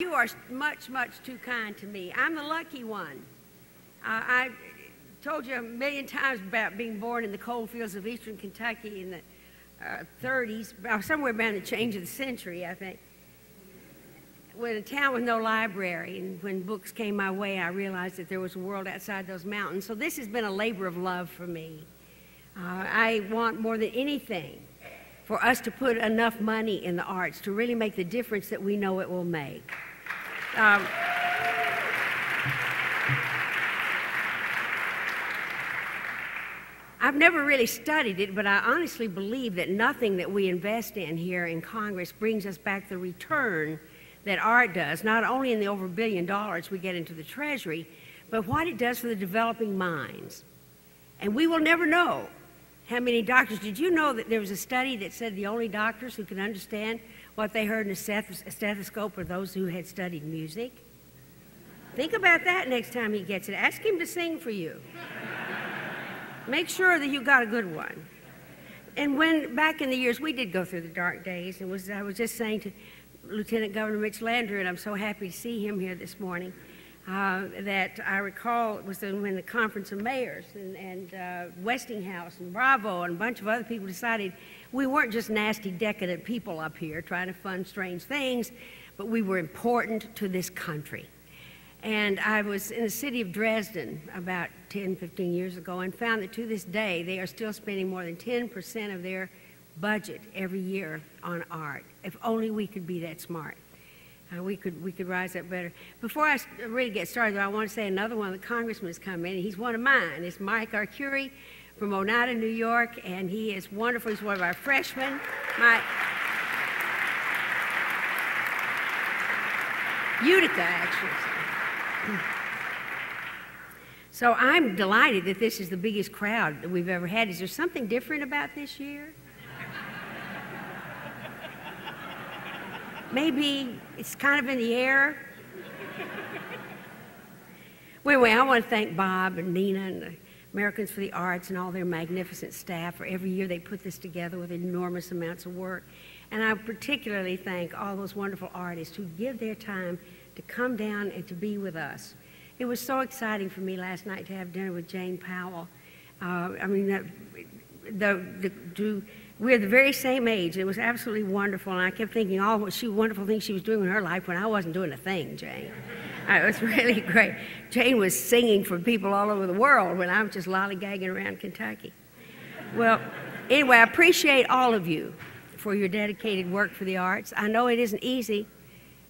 You are much, much too kind to me. I'm the lucky one. I told you a million times about being born in the coal fields of eastern Kentucky in the 30s, somewhere around the change of the century, I think. When a town with no library, and when books came my way, I realized that there was a world outside those mountains. So this has been a labor of love for me. I want more than anything for us to put enough money in the arts to really make the difference that we know it will make. I've never really studied it, but I honestly believe that nothing that we invest in here in Congress brings us back the return that art does, not only in the over $1 billion we get into the Treasury, but what it does for the developing minds. And we will never know how many doctors. Did you know that there was a study that said the only doctors who could understand what they heard in a stethoscope were those who had studied music? Think about that next time he gets it. Ask him to sing for you. Make sure that you got a good one. And when, back in the years, we did go through the dark days, and I was just saying to Lieutenant Governor Mitch Landrieu, and I'm so happy to see him here this morning, that I recall it was when the Conference of Mayors and Westinghouse and Bravo and a bunch of other people decided we weren't just nasty, decadent people up here trying to fund strange things, but we were important to this country. And I was in the city of Dresden about 10, 15 years ago and found that to this day they are still spending more than 10% of their budget every year on art. If only we could be that smart. We could rise up better. Before I really get started, though, I want to say another one of the congressmen has come in, and he's one of mine. It's Mike Arcuri from Oneida, New York, and he is wonderful. He's one of our freshmen. Utica, actually. So I'm delighted that this is the biggest crowd that we've ever had. Is there something different about this year? Maybe it's kind of in the air. Well, anyway, I want to thank Bob and Nina and the Americans for the Arts and all their magnificent staff for every year they put this together with enormous amounts of work. And I particularly thank all those wonderful artists who give their time to come down and to be with us. It was so exciting for me last night to have dinner with Jane Powell. We're the very same age. It was absolutely wonderful, and I kept thinking all what wonderful things she was doing in her life when I wasn't doing a thing, Jane. It was really great. Jane was singing for people all over the world when I was just lollygagging around Kentucky. Well, anyway, I appreciate all of you for your dedicated work for the arts. I know it isn't easy.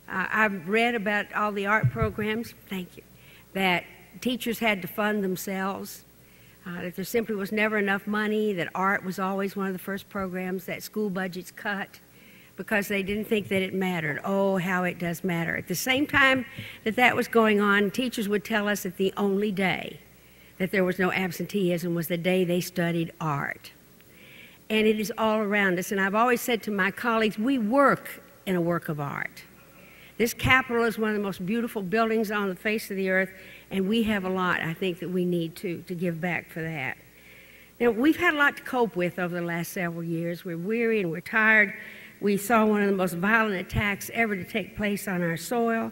I've read about all the art programs, thank you, that teachers had to fund themselves, that there simply was never enough money, that art was always one of the first programs that school budgets cut because they didn't think that it mattered. Oh, how it does matter. At the same time that that was going on, teachers would tell us that the only day that there was no absenteeism was the day they studied art. And it is all around us. And I've always said to my colleagues, we work in a work of art. This Capitol is one of the most beautiful buildings on the face of the earth, and we have a lot, I think, that we need to give back for that. Now, we've had a lot to cope with over the last several years. We're weary and we're tired. We saw one of the most violent attacks ever to take place on our soil,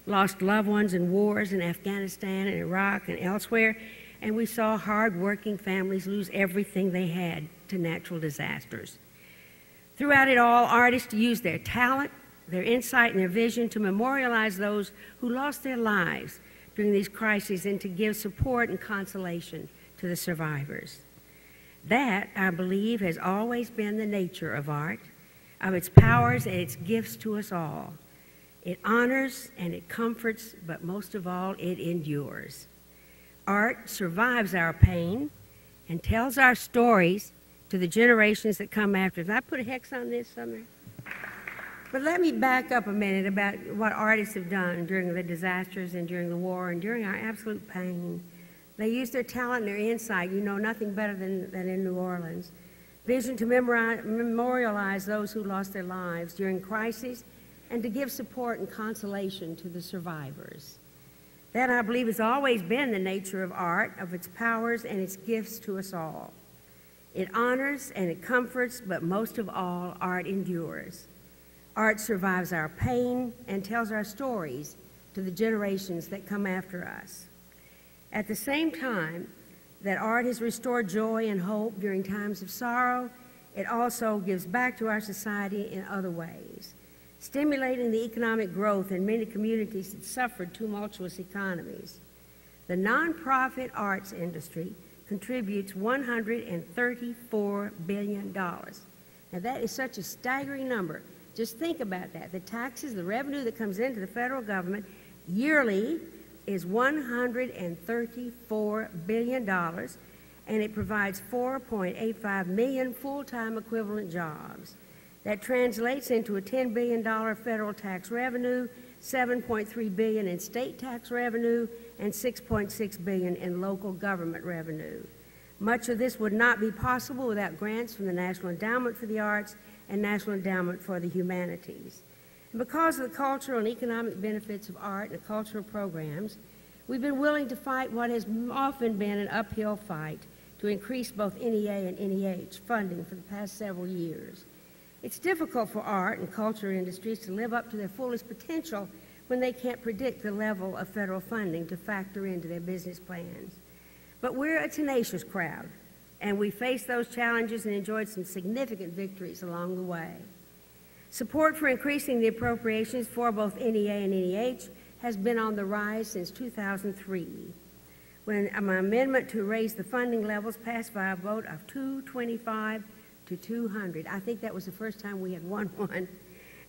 lost loved ones in wars in Afghanistan and Iraq and elsewhere, and we saw hard-working families lose everything they had to natural disasters. Throughout it all, artists used their talent, their insight and their vision to memorialize those who lost their lives during these crises and to give support and consolation to the survivors. That, I believe, has always been the nature of art, of its powers and its gifts to us all. It honors and it comforts, but most of all, it endures. Art survives our pain and tells our stories to the generations that come after. Did I put a hex on this somewhere? But let me back up a minute about what artists have done during the disasters and during the war and during our absolute pain. They used their talent and their insight, you know, nothing better than in New Orleans. Vision to memorialize those who lost their lives during crises and to give support and consolation to the survivors. That, I believe, has always been the nature of art, of its powers and its gifts to us all. It honors and it comforts, but most of all, art endures. Art survives our pain and tells our stories to the generations that come after us. At the same time that art has restored joy and hope during times of sorrow, it also gives back to our society in other ways, stimulating the economic growth in many communities that suffered tumultuous economies. The nonprofit arts industry contributes $134 billion. Now that is such a staggering number. Just think about that. The taxes, the revenue that comes into the federal government yearly is $134 billion, and it provides 4.85 million full-time equivalent jobs. That translates into a $10 billion federal tax revenue, $7.3 billion in state tax revenue, and $6.6 billion in local government revenue. Much of this would not be possible without grants from the National Endowment for the Arts and National Endowment for the Humanities. And because of the cultural and economic benefits of art and cultural programs, we've been willing to fight what has often been an uphill fight to increase both NEA and NEH funding for the past several years. It's difficult for art and culture industries to live up to their fullest potential when they can't predict the level of federal funding to factor into their business plans. But we're a tenacious crowd, and we faced those challenges and enjoyed some significant victories along the way. Support for increasing the appropriations for both NEA and NEH has been on the rise since 2003, when an amendment to raise the funding levels passed by a vote of 225 to 200. I think that was the first time we had won one.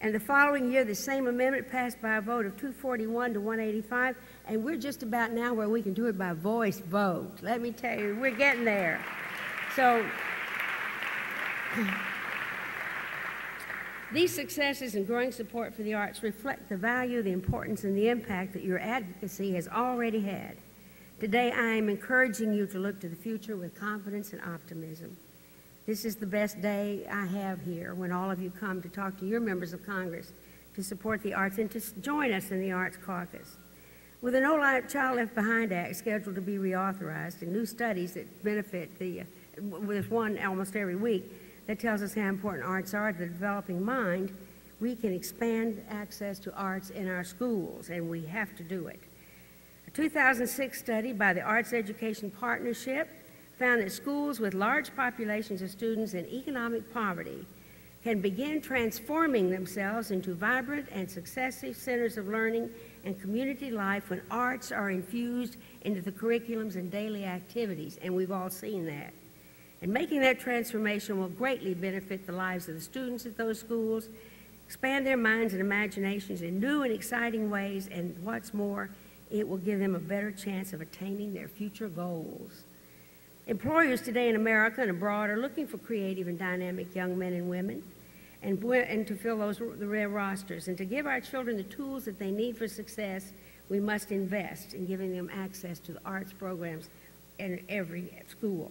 And the following year, the same amendment passed by a vote of 241 to 185, and we're just about now where we can do it by voice vote. Let me tell you, we're getting there. So these successes and growing support for the arts reflect the value, the importance, and the impact that your advocacy has already had. Today, I am encouraging you to look to the future with confidence and optimism. This is the best day I have here when all of you come to talk to your members of Congress to support the arts and to join us in the Arts Caucus. With the No Child Left Behind Act scheduled to be reauthorized and new studies that benefit there's one almost every week that tells us how important arts are to the developing mind, we can expand access to arts in our schools, and we have to do it. A 2006 study by the Arts Education Partnership found that schools with large populations of students in economic poverty can begin transforming themselves into vibrant and successive centers of learning and community life when arts are infused into the curriculums and daily activities, and we've all seen that. And making that transformation will greatly benefit the lives of the students at those schools, expand their minds and imaginations in new and exciting ways, and what's more, it will give them a better chance of attaining their future goals. Employers today in America and abroad are looking for creative and dynamic young men and women and to fill the rare rosters. And to give our children the tools that they need for success, we must invest in giving them access to the arts programs in every school.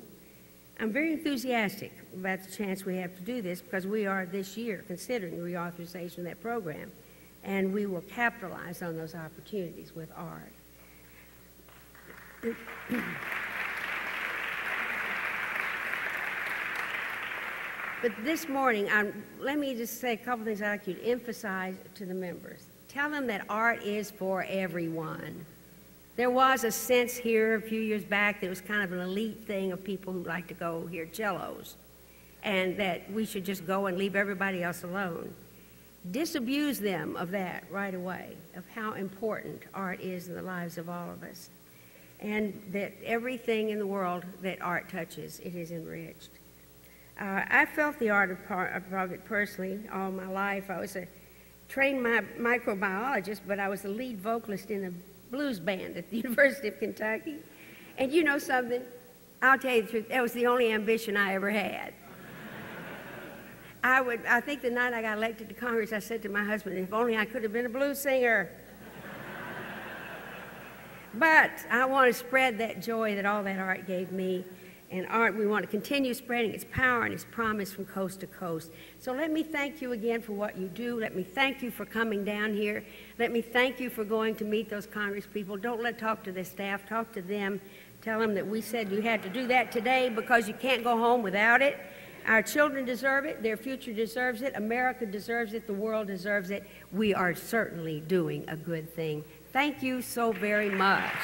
I'm very enthusiastic about the chance we have to do this because we are this year considering reauthorization of that program, and we will capitalize on those opportunities with art. But this morning, let me just say a couple things I'd like you to emphasize to the members. Tell them that art is for everyone. There was a sense here a few years back that it was kind of an elite thing of people who like to go hear cellos, and that we should just go and leave everybody else alone. Disabuse them of that right away, of how important art is in the lives of all of us, and that everything in the world that art touches, it is enriched. I felt the art of it personally all my life. I was a trained microbiologist, but I was the lead vocalist in a blues band at the University of Kentucky. And you know something? I'll tell you the truth, that was the only ambition I ever had. I think the night I got elected to Congress, I said to my husband, if only I could have been a blues singer. But I want to spread that joy that all that art gave me. And art, we want to continue spreading its power and its promise from coast to coast. So let me thank you again for what you do. Let me thank you for coming down here. Let me thank you for going to meet those Congress people. Don't talk to the staff, talk to them. Tell them that we said you had to do that today because you can't go home without it. Our children deserve it. Their future deserves it. America deserves it. The world deserves it. We are certainly doing a good thing. Thank you so very much.